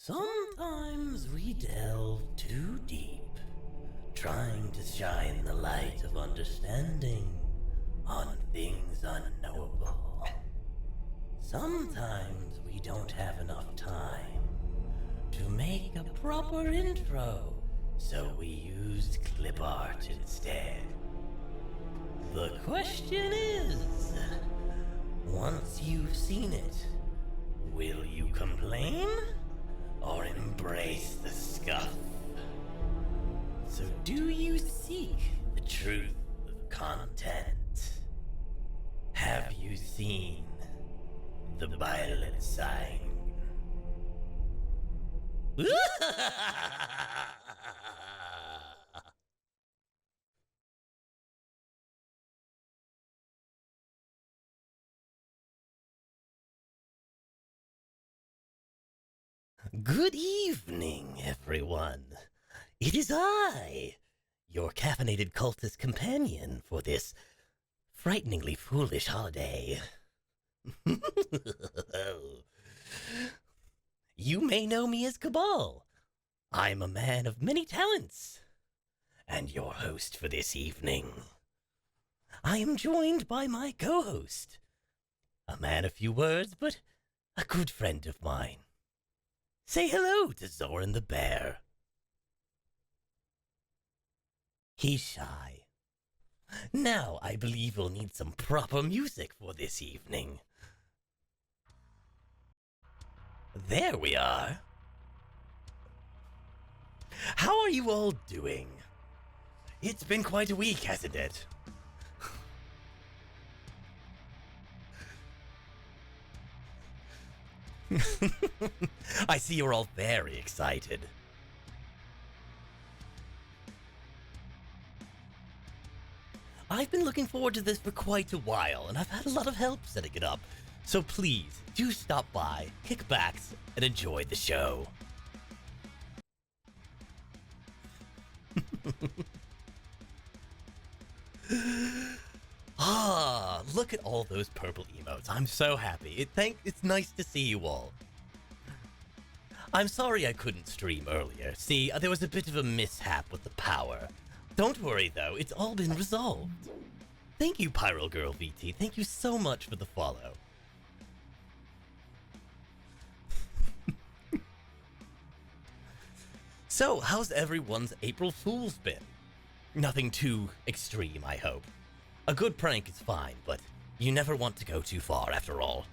Sometimes we delve too deep, trying to shine the light of understanding on things unknowable. Sometimes we don't have enough time to make a proper intro, so we used clip art instead. The question is, once you've seen it, will you complain or embrace the scuff? So do you seek the truth of content? Have you seen the violet sign? Good evening, everyone. It is I, your caffeinated cultist companion for this frighteningly foolish holiday. You may know me as Cabal. I'm a man of many talents, and your host for this evening. I am joined by my co-host, a man of few words, but a good friend of mine. Say hello to Zoran the Bear. He's shy. Now I believe we'll need some proper music for this evening. There we are. How are you all doing? It's been quite a week, hasn't it? I see you're all very excited. I've been looking forward to this for quite a while, and I've had a lot of help setting it up. So please, do stop by, kick back, and enjoy the show. Ah, look at all those purple emotes. I'm so happy. It's nice to see you all. I'm sorry I couldn't stream earlier. See, there was a bit of a mishap with the power. Don't worry though, it's all been resolved. Thank you, Pyro Girl VT. Thank you so much for the follow. So, how's everyone's April Fool's been? Nothing too extreme, I hope. A good prank is fine, but you never want to go too far after all.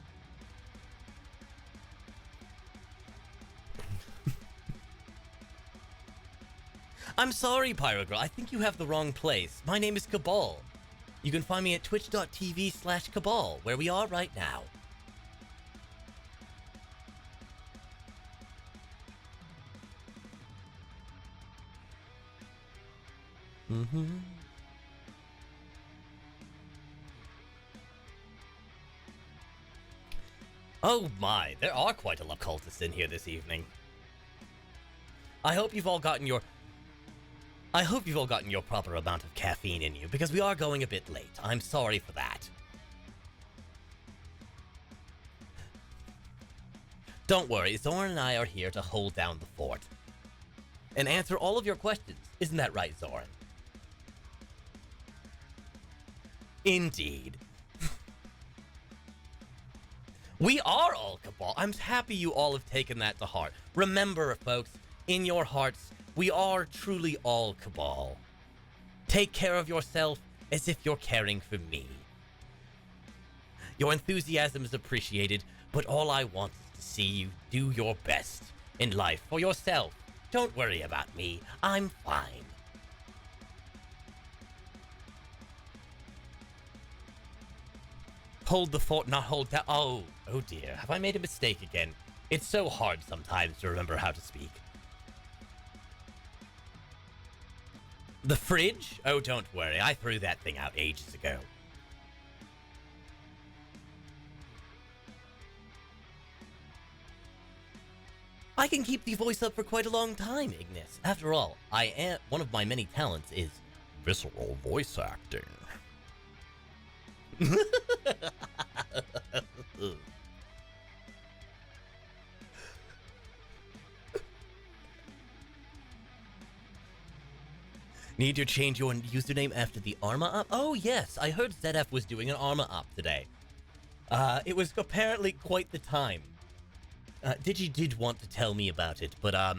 I'm sorry, Pyro Girl. I think you have the wrong place. My name is Cabal. You can find me at twitch.tv/Cabal, where we are right now. Oh my, there are quite a lot of cultists in here this evening. I hope you've all gotten your proper amount of caffeine in you, because we are going a bit late. I'm sorry for that. Don't worry, Zoran and I are here to hold down the fort and answer all of your questions. Isn't that right, Zoran? Indeed. We are all Cabal. I'm happy you all have taken that to heart. Remember, folks, in your hearts, we are truly all Cabal. Take care of yourself as if you're caring for me. Your enthusiasm is appreciated, but all I want is to see you do your best in life for yourself. Don't worry about me. I'm fine. Hold the fort, not hold down. Oh dear. Have I made a mistake again? It's so hard sometimes to remember how to speak. The fridge? Oh, don't worry. I threw that thing out ages ago. I can keep the voice up for quite a long time, Ignis. After all, one of my many talents is visceral voice acting. Need to change your username after the Arma up? Oh yes, I heard ZF was doing an Arma up today. It was apparently quite the time. Digi did want to tell me about it, but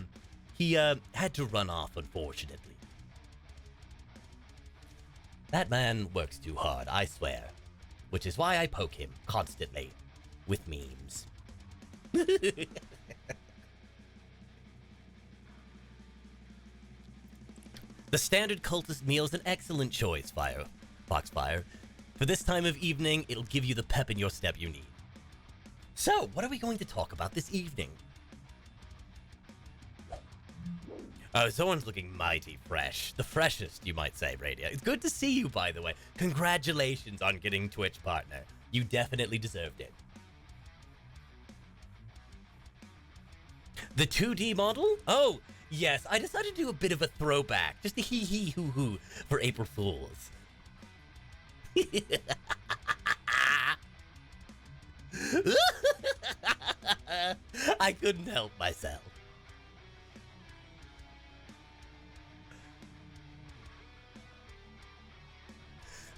he had to run off, unfortunately. That man works too hard, I swear. Which is why I poke him constantly with memes. The standard cultist meal is an excellent choice, Foxfire. For this time of evening, it'll give you the pep in your step you need. So, what are we going to talk about this evening? Oh, someone's looking mighty fresh. The freshest, you might say, Radio. It's good to see you, by the way. Congratulations on getting Twitch partner. You definitely deserved it. The 2D model? Oh, yes. I decided to do a bit of a throwback. Just a hee-hee-hoo-hoo for April Fools. I couldn't help myself.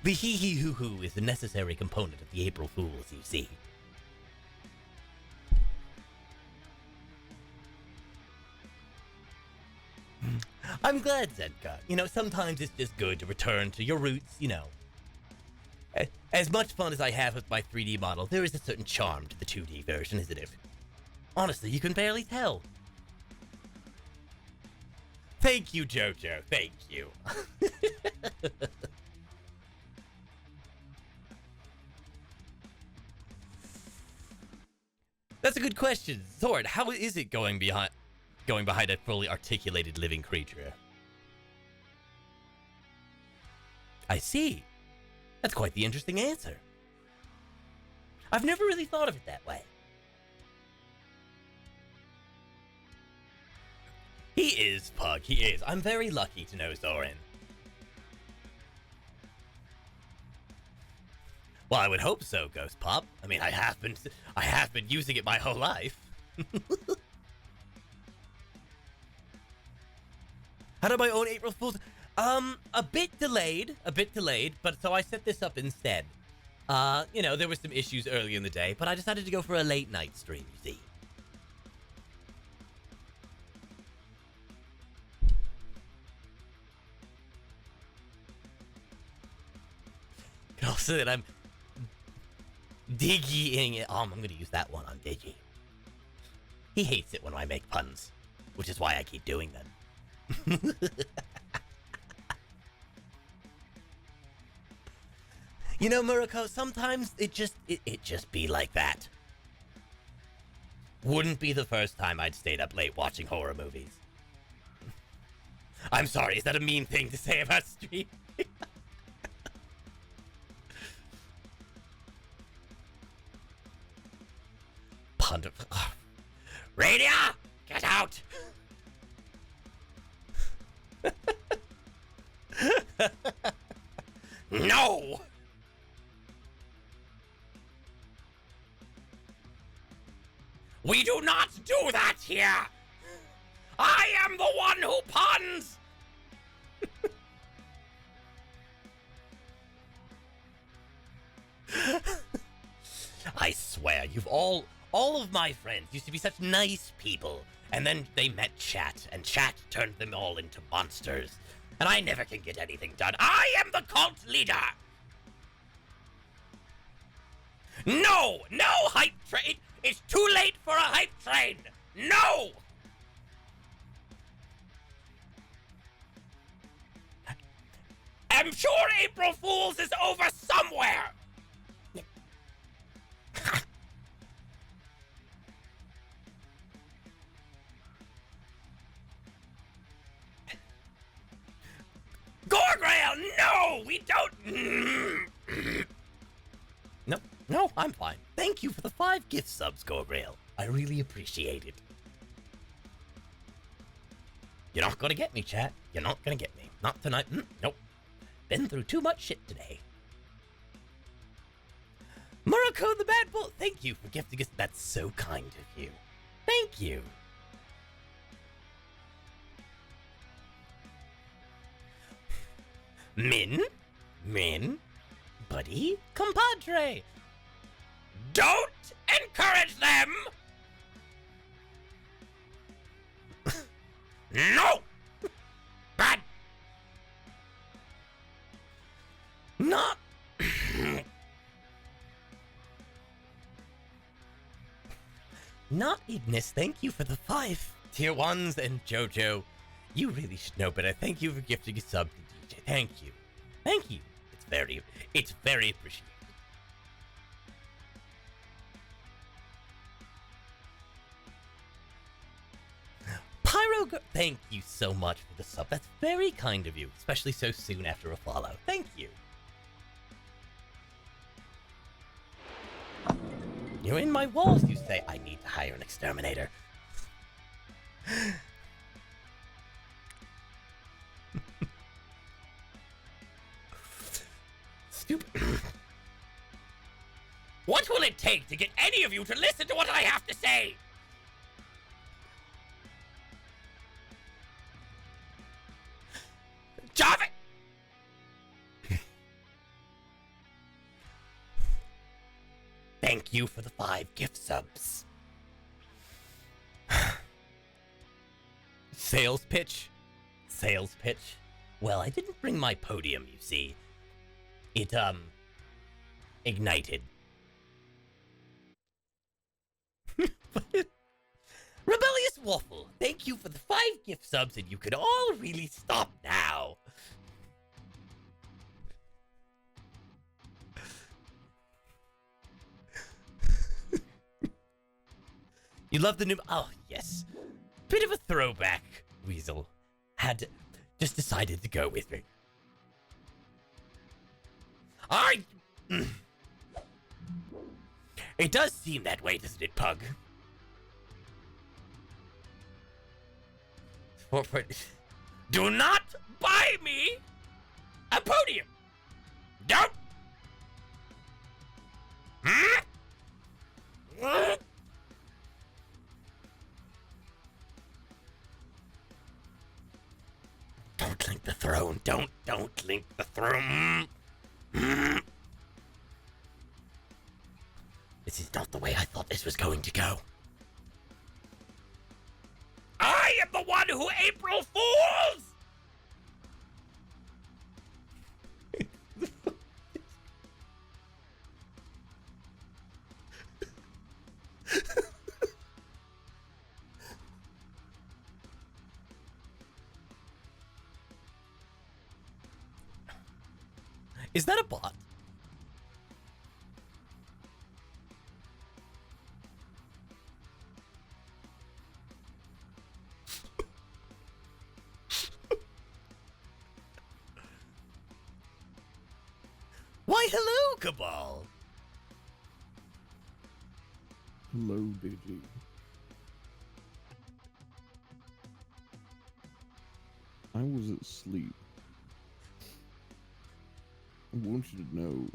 The hee-hee-hoo-hoo is a necessary component of the April Fools, you see. I'm glad, Zedka. You know, sometimes it's just good to return to your roots, you know. As much fun as I have with my 3D model, there is a certain charm to the 2D version, isn't it? Honestly, you can barely tell. Thank you, Jojo. Thank you. That's a good question. Zord, how is it going behind a fully articulated living creature? I see. That's quite the interesting answer. I've never really thought of it that way. He is, Pug. He is. I'm very lucky to know Zoran. Well, I would hope so, Ghost Pop. I mean, I have been using it my whole life. How did my own April Fool's? A bit delayed, but so I set this up instead. You know, there were some issues early in the day, but I decided to go for a late night stream, you see. And also that I'm Diggying it. I'm gonna use that one on Diggy. He hates it when I make puns, which is why I keep doing them. You know, Murako, sometimes it just be like that. Wouldn't be the first time I'd stayed up late watching horror movies. I'm sorry, is that a mean thing to say about streaming? Ponder. Radia! Get out! No! We do not do that here! I am the one who puns! I swear, all of my friends used to be such nice people, and then they met Chat, and Chat turned them all into monsters. And I never can get anything done. I am the cult leader! No! No hype train! It's too late for a hype train! No! I'm sure April Fool's is over somewhere! Gorgrail, no! We don't... No, I'm fine. Thank you for the 5 gift subs, Gorgrail. I really appreciate it. You're not gonna get me, chat. You're not gonna get me. Not tonight. Nope. Been through too much shit today. Murako the Bad Bull, thank you for gifting us. That's so kind of you. Thank you. Min, buddy, compadre. Don't encourage them! No! Bad! Not... Not Ignis, thank you for the 5 tier 1s, and Jojo, you really should know better. Thank you for gifting a sub to DJ. Thank you. Thank you. It's very appreciated. Pyro, thank you so much for the sub. That's very kind of you, especially so soon after a follow. Thank you. You're in my walls, you say. I need to hire an exterminator. Stupid. What will it take to get any of you to listen to what I have to say? Java! Thank you for the 5 gift subs. Sales pitch? Sales pitch? Well, I didn't bring my podium, you see. It, ignited. Rebellious Waffle, thank you for the 5 gift subs, and you could all really stop now. You love the new... Oh, yes. Bit of a throwback, Weasel. Just decided to go with me. It does seem that way, doesn't it, Pug? Do not buy me a podium! Don't! Don't link the throne. Don't link the throne. This is not the way I thought this was going to go. I am the one who April Fools! Is that a bot? hello, Cabal. Hello, Digi. I was asleep. I want you to know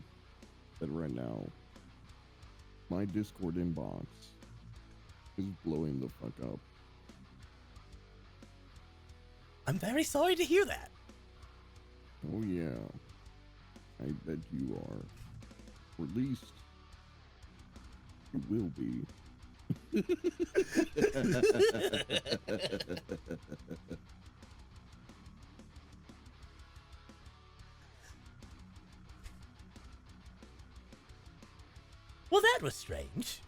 that right now, my Discord inbox is blowing the fuck up. I'm very sorry to hear that. Oh yeah, I bet you are. Or at least, you will be. Well, that was strange.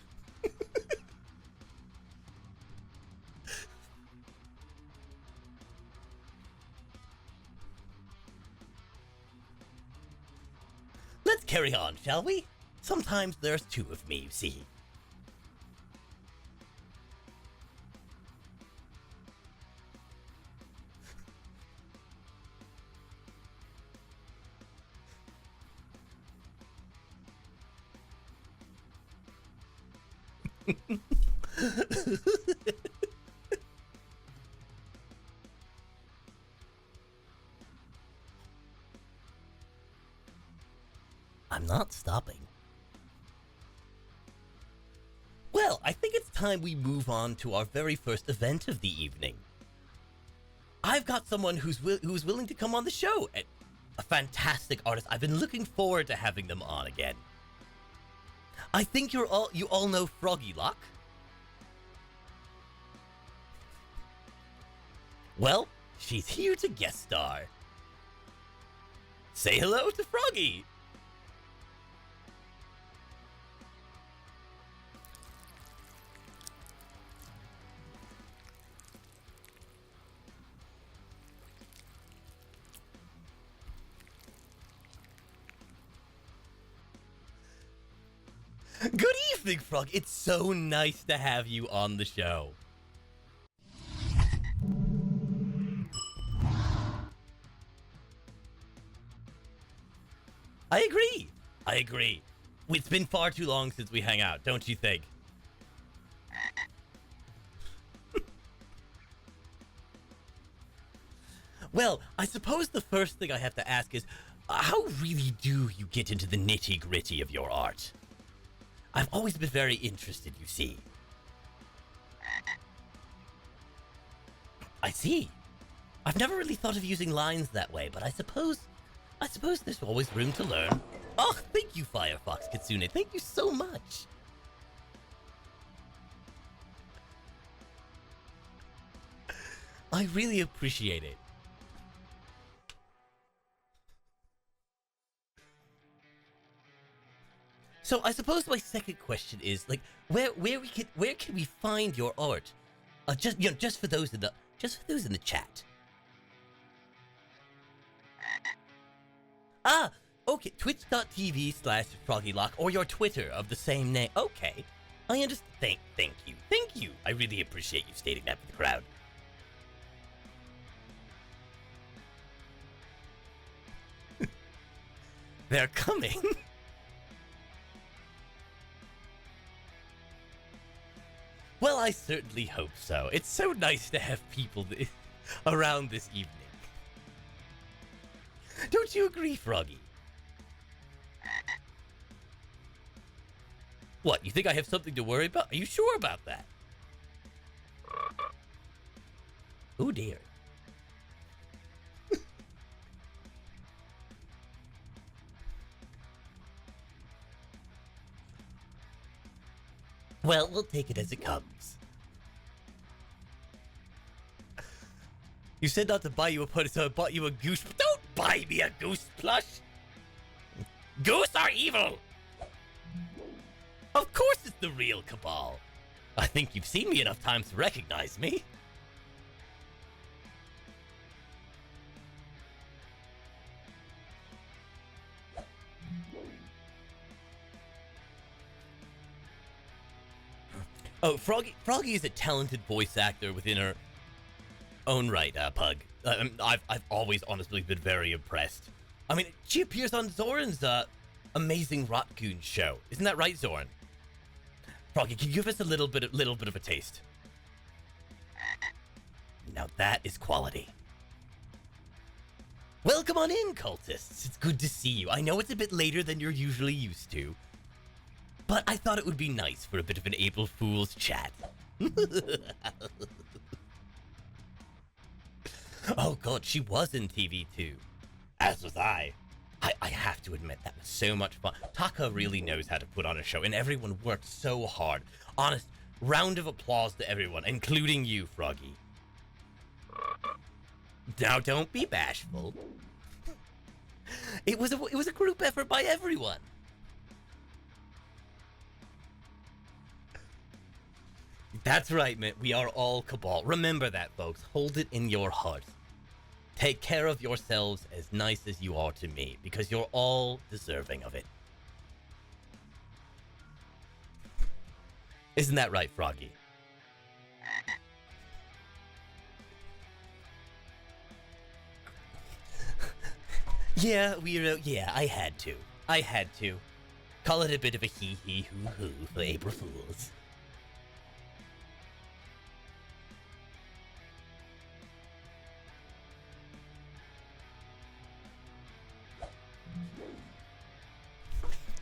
Let's carry on, shall we? Sometimes there's two of me, you see. I'm not stopping. Well, I think it's time we move on to our very first event of the evening. I've got someone who's willing to come on the show, a fantastic artist. I've been looking forward to having them on again. I think you all know Froggy Lock. Well, she's here to guest star. Say hello to Froggy. Good evening, Frog. It's so nice to have you on the show. I agree. It's been far too long since we hang out, don't you think? Well, I suppose the first thing I have to ask is, how really do you get into the nitty-gritty of your art? I've always been very interested, you see. I see. I've never really thought of using lines that way, but I suppose there's always room to learn. Oh, thank you, Firefox Kitsune. Thank you so much. I really appreciate it. So I suppose my second question is, like, where can we find your art? Just for those in the chat. Ah, okay, twitch.tv/FroggyLock or your Twitter of the same name. Okay, I understand. Thank you. I really appreciate you stating that for the crowd. They're coming. Well, I certainly hope so. It's so nice to have people around this evening. Don't you agree, Froggy? What, you think I have something to worry about? Are you sure about that? Oh dear. Well, we'll take it as it comes. You said not to buy you a putty, so I bought you a goose. Don't buy me a goose plush! Goose are evil! Of course it's the real Cabal. I think you've seen me enough times to recognize me. Oh, Froggy is a talented voice actor within her own right, Pug. I've always honestly been very impressed. I mean, she appears on Zoran's amazing Rotgoon show. Isn't that right, Zorn? Froggy, can you give us a little bit of a taste? Now that is quality. Welcome on in, cultists. It's good to see you. I know it's a bit later than you're usually used to, but I thought it would be nice for a bit of an April Fool's chat. Oh god, she was in TV too. As was I. I have to admit, that was so much fun. Taka really knows how to put on a show, and everyone worked so hard. Honest, round of applause to everyone, including you, Froggy. Now don't be bashful. It was a group effort by everyone. That's right, man. We are all Cabal. Remember that, folks. Hold it in your heart. Take care of yourselves as nice as you are to me, because you're all deserving of it. Isn't that right, Froggy? Yeah, I had to. Call it a bit of a hee-hee-hoo-hoo for April Fools.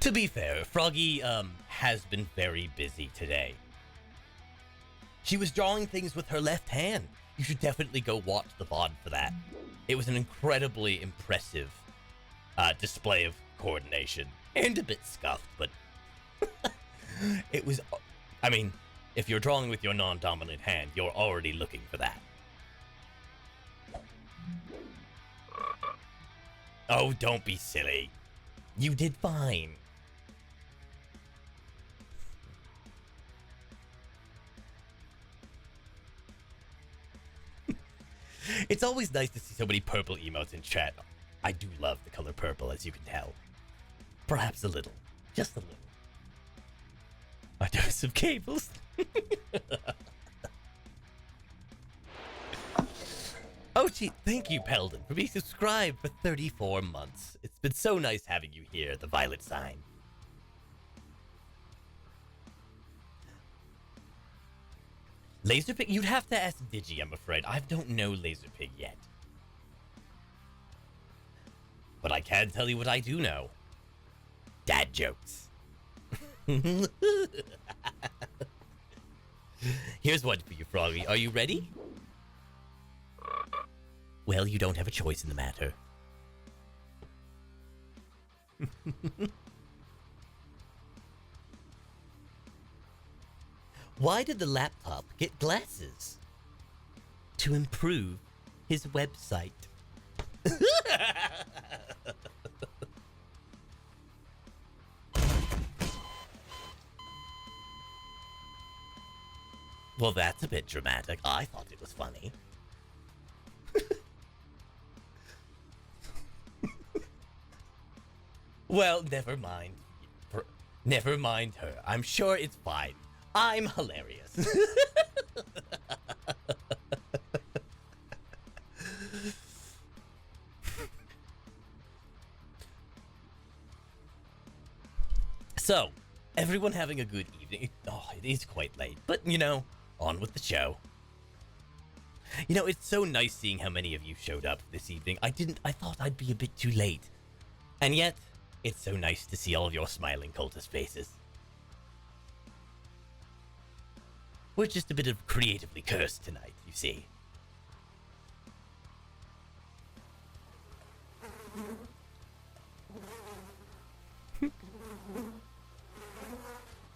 To be fair, Froggy, has been very busy today. She was drawing things with her left hand. You should definitely go watch the VOD for that. It was an incredibly impressive display of coordination. And a bit scuffed, but it was... I mean, if you're drawing with your non-dominant hand, you're already looking for that. Oh, don't be silly. You did fine. It's always nice to see so many purple emotes in chat. I do love the color purple, as you can tell. Perhaps a little. Just a little. A dose of cables. Oh, gee, thank you, Peldon, for being subscribed for 34 months. It's been so nice having you here, the violet sign. Laserpig? You'd have to ask Digi, I'm afraid. I don't know Laserpig yet. But I can tell you what I do know. Dad jokes. Here's one for you, Froggy. Are you ready? Well, you don't have a choice in the matter. Why did the laptop get glasses? To improve his website. Well, that's a bit dramatic. I thought it was funny. Well, never mind. Never mind her. I'm sure it's fine. I'm hilarious. So, everyone having a good evening? Oh, it is quite late, but you know, on with the show. You know, it's so nice seeing how many of you showed up this evening. I thought I'd be a bit too late. And yet, it's so nice to see all of your smiling cultist faces. We're just a bit of creatively cursed tonight, you see.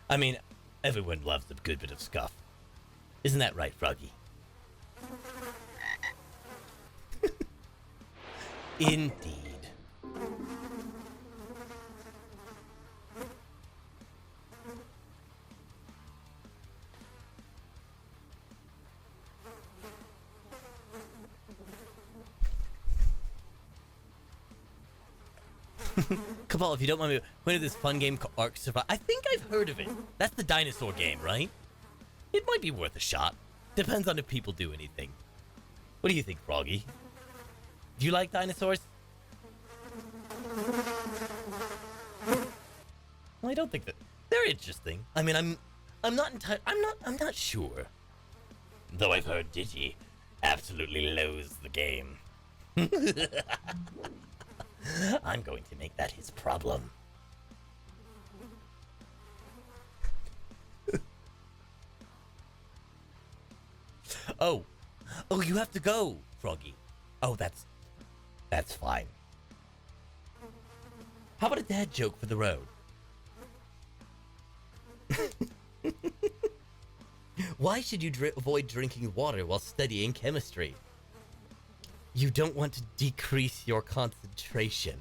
I mean, everyone loves a good bit of scuff. Isn't that right, Froggy? Indeed. Cabal, if you don't mind me, when did this fun game called Ark Survive? I think I've heard of it. That's the dinosaur game, right? It might be worth a shot. Depends on if people do anything. What do you think, Froggy? Do you like dinosaurs? Well, I don't think that they're interesting. I mean, I'm not sure. Though I've heard Digi absolutely loathes the game. I'm going to make that his problem. Oh, you have to go, Froggy. Oh, that's fine. How about a dad joke for the road? Why should you avoid drinking water while studying chemistry? You don't want to decrease your concentration.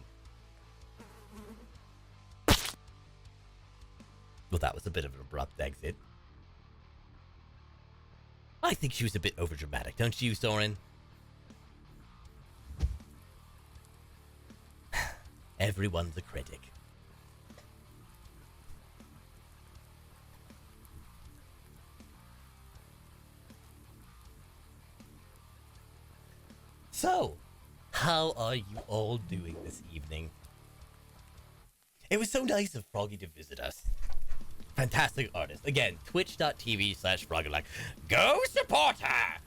Well, that was a bit of an abrupt exit. I think she was a bit overdramatic, don't you, Soren? Everyone's a critic. So, how are you all doing this evening? It was so nice of Froggy to visit us. Fantastic artist. Again, twitch.tv/FroggyLike. Go support her!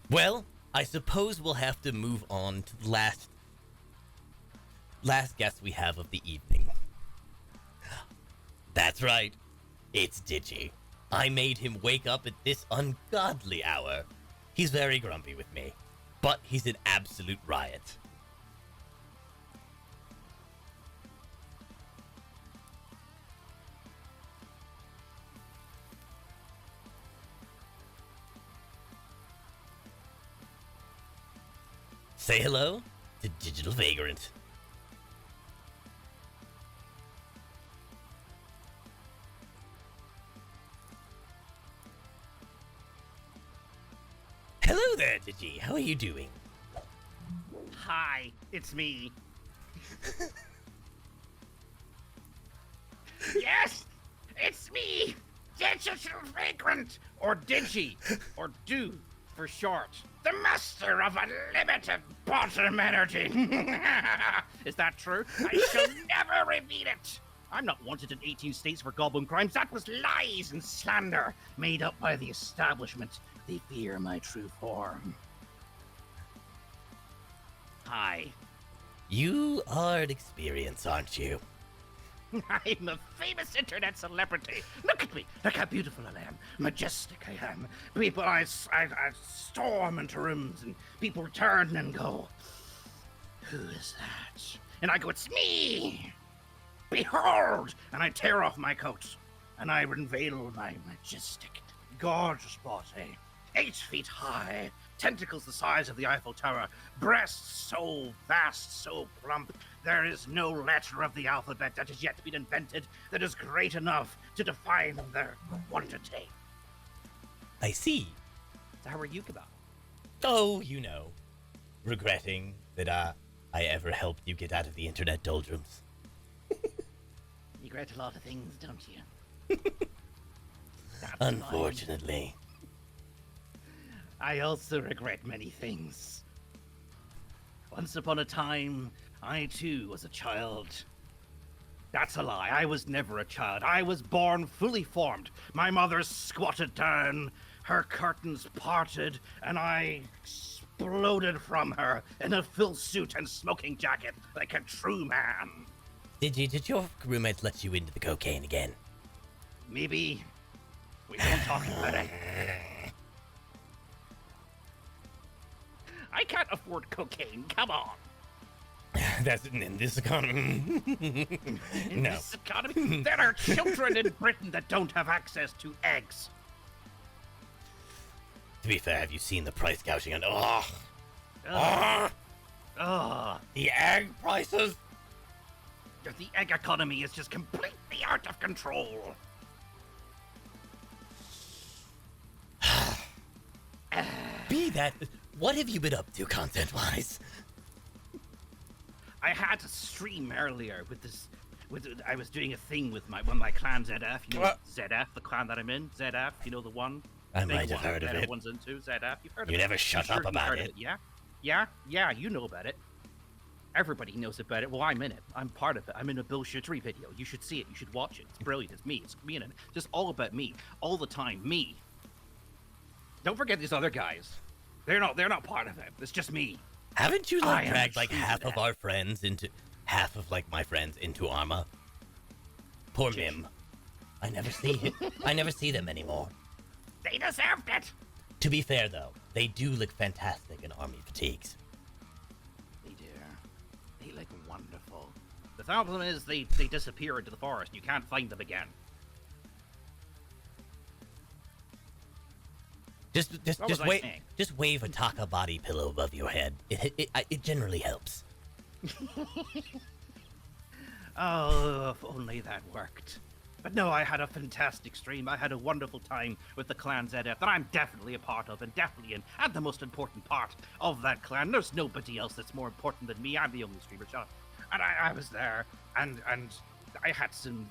Well, I suppose we'll have to move on to the last guest we have of the evening. That's right. It's Digi. I made him wake up at this ungodly hour. He's very grumpy with me, but he's an absolute riot. Say hello to DigitalVagrant. Hello there, Digi. How are you doing? Hi, it's me. Yes, it's me, DigitalVagrant, or Digi, or Do for short. The master of unlimited bottom energy. Is that true? I shall never repeat it. I'm not wanted in 18 states for goblin crimes. That was lies and slander made up by the establishment. They fear my true form. Hi. You are an experience, aren't you? I'm a famous internet celebrity. Look at me. Look how beautiful I am. Majestic I am. People, I storm into rooms and people turn and go, who is that? And I go, it's me. Behold. And I tear off my coat and I unveil my majestic, gorgeous body. 8 feet high, tentacles the size of the Eiffel Tower, breasts so vast, so plump, there is no letter of the alphabet that has yet been invented that is great enough to define their quantity. I see. So how are you, Kebab? Oh, you know, regretting that I ever helped you get out of the internet doldrums. You regret a lot of things, don't you? That's Unfortunately. fine. I also regret many things. Once upon a time, I too was a child. That's a lie. I was never a child. I was born fully formed. My mother squatted down, her curtains parted, and I exploded from her in a full suit and smoking jacket like a true man. Did your roommate let you into the cocaine again? Maybe. We don't talk about it. I can't afford cocaine. Come on. That's in this economy. In No. this economy, there are children in Britain that don't have access to eggs. To be fair, have you seen the price gouging on? Ugh. The egg prices. The egg economy is just completely out of control. Be that. What have you been up to, content-wise? I had to stream earlier with this. I was doing a thing with one of my clan ZF. You know What? ZF, the clan that I'm in. ZF, you know the one. I The big might have one heard of that it. Everyone's into ZF. You've heard of You it. never shut I'm sure up you've about heard of it. Yeah. Yeah, you know about it. Everybody knows about it. Well, I'm in it. I'm part of it. I'm in a bullshittery video. You should see it. You should watch it. It's brilliant. It's me. It's me in it. Just all about me. All the time. Me. Don't forget these other guys. They're not part of it. It's just me. Haven't you like I am dragged like true half to of that. our friends into half of like my friends into Arma? Poor Jish. Mim. I never see I never see them anymore. They deserved it. To be fair though, they do look fantastic in army fatigues. They do. They look wonderful. The problem is they disappear into the forest. You can't find them again. What was I wait. saying? Just wave a Taka body pillow above your head. It generally helps. Oh, if only that worked. But no, I had a fantastic stream. I had a wonderful time with the clan's edit that I'm definitely a part of and definitely and the most important part of that clan. There's nobody else that's more important than me. I'm the only streamer, shut up. And I was there, and I had some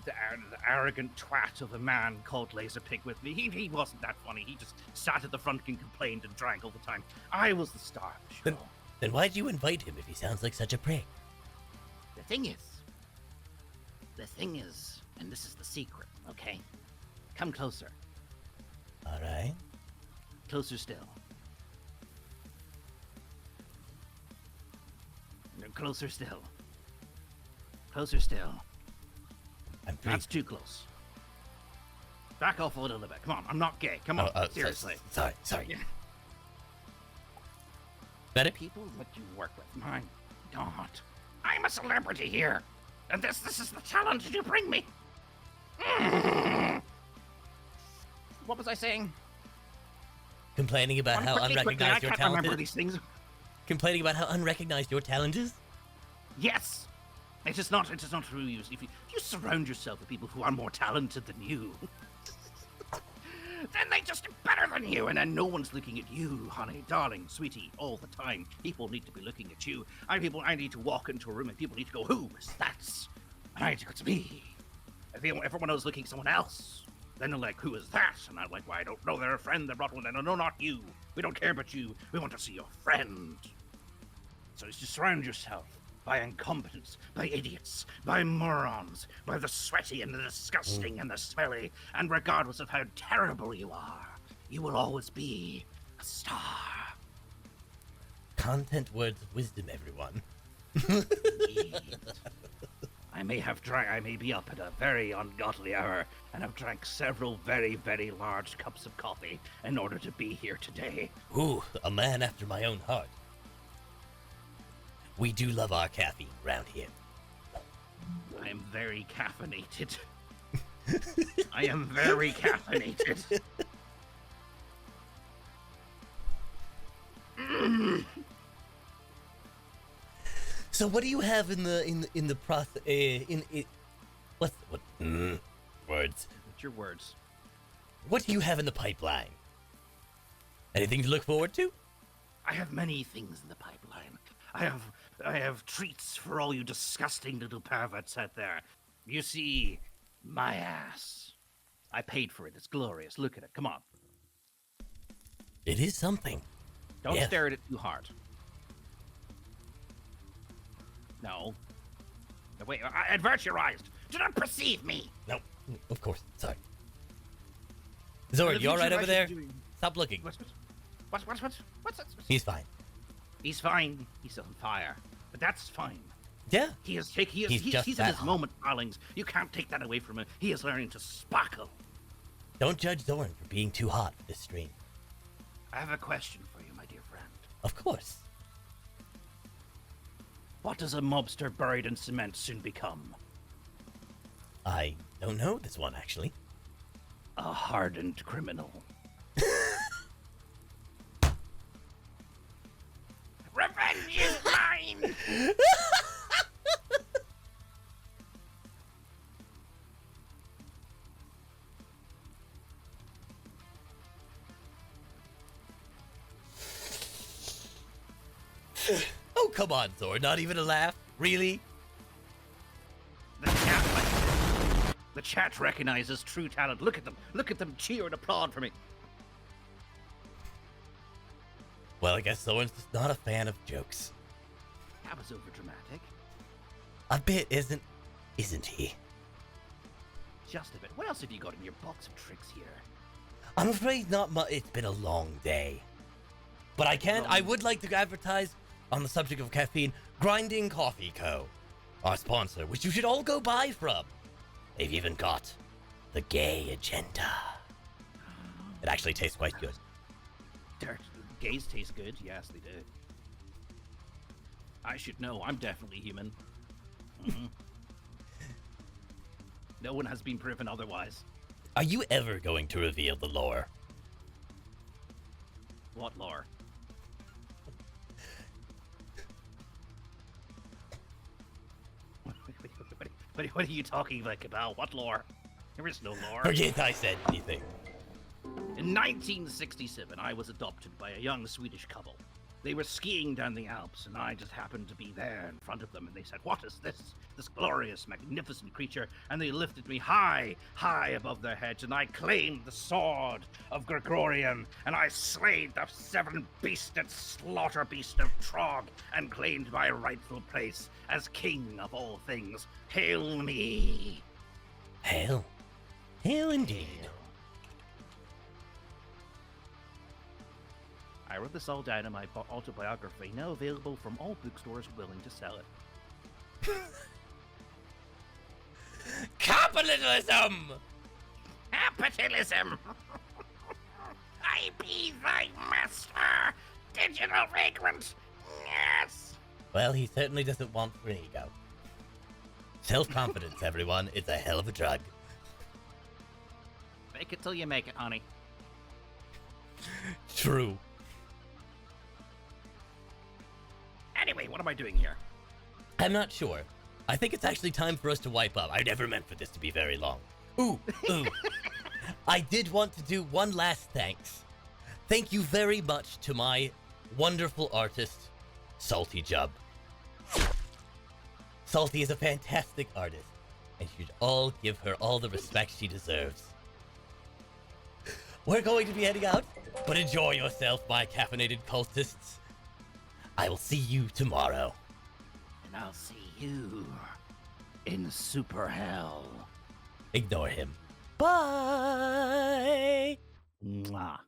arrogant twat of a man called Laserpig with me. He wasn't that funny. He just sat at the front and complained and drank all the time. I was the star of the show. Then why'd you invite him if he sounds like such a prick? The thing is, and this is the secret, okay? Come closer. All right. Closer still. No, closer still. Closer still. I'm pretty. That's too close. Back off a little bit. Come on, I'm not gay. Come on, seriously. Sorry. Yeah. Better? People that you work with, my God. I'm a celebrity here. And this is the challenge you bring me. What was I saying? Complaining about how Quickly, unrecognized I your can't talent remember is? these things. Complaining about how unrecognized your talent is? Yes. It is not true. If you surround yourself with people who are more talented than you, then they just do better than you, and then no one's looking at you, honey, darling, sweetie, all the time. People need to be looking at you. I need to walk into a room and people need to go, who is that? And I need to go, it's me. If everyone else looking at someone else, then they're like, who is that? And I'm like, well, I don't know, they're a friend, they brought one. No, not you. We don't care about you. We want to see your friend. So just surround yourself by incompetents, by idiots, by morons, by the sweaty and the disgusting and the smelly, and regardless of how terrible you are, you will always be a star. Content words of wisdom, everyone. Indeed. I may be up at a very ungodly hour, and have drank several very, very large cups of coffee in order to be here today. Ooh, a man after my own heart. We do love our caffeine around here. I am very caffeinated. I am very caffeinated. So what do you have in the process? Words? What's your words? What do you have in the pipeline? Anything to look forward to? I have many things in the pipeline. I have treats for all you disgusting little perverts out there. You see, my ass. I paid for it. It's glorious. Look at it. Come on. It is something. Don't Yeah. stare at it too hard. No. No, wait, adverturized. Do not perceive me. No, of course. Sorry. Zord, you all right over there? Stop looking. What's He's fine. He's fine. He's on fire. But that's fine. Yeah. He's just in that his hot. moment, darlings. You can't take that away from him. He is learning to sparkle. Don't judge Zoran for being too hot for this stream. I have a question for you, my dear friend. Of course. What does a mobster buried in cement soon become? I don't know this one, actually. A hardened criminal. Revenge is mine! Oh, come on, Zord. Not even a laugh? Really? The chat recognizes true talent. Look at them. Look at them cheer and applaud for me. Well, I guess someone's just not a fan of jokes. That was overdramatic. A bit, isn't he? Just a bit. What else have you got in your box of tricks here? I'm afraid not much. It's been a long day. But I would like to advertise on the subject of caffeine, Grinding Coffee Co., our sponsor, which you should all go buy from. They've even got the gay agenda. It actually tastes quite good. Dirt. Gays taste good. Yes, they do. I should know. I'm definitely human. Mhm. No one has been proven otherwise. Are you ever going to reveal the lore? What lore? What are you talking about, Cabal? What lore? There is no lore. Forget I said anything. In 1967, I was adopted by a young Swedish couple. They were skiing down the Alps, and I just happened to be there in front of them, and they said, "What is this glorious, magnificent creature?" And they lifted me high, high above their heads, and I claimed the sword of Gregorian, and I slayed the 7-beasted slaughter beast of Trog, and claimed my rightful place as king of all things. Hail me! Hail. Hail indeed. I wrote this all down in my autobiography, now available from all bookstores willing to sell it. Capitalism! Capitalism! I be thy master, DigitalVagrant! Yes! Well, he certainly doesn't want for an ego. Self-confidence, everyone, is a hell of a drug. Fake it till you make it, honey. True. Anyway, what am I doing here? I'm not sure. I think it's actually time for us to wipe up. I never meant for this to be very long. Ooh. I did want to do one last thanks. Thank you very much to my wonderful artist, Salty Jub. Salty is a fantastic artist, and you should all give her all the respect she deserves. We're going to be heading out, but enjoy yourself, my caffeinated cultists. I will see you tomorrow. And I'll see you in Super Hell. Ignore him. Bye! Mwah.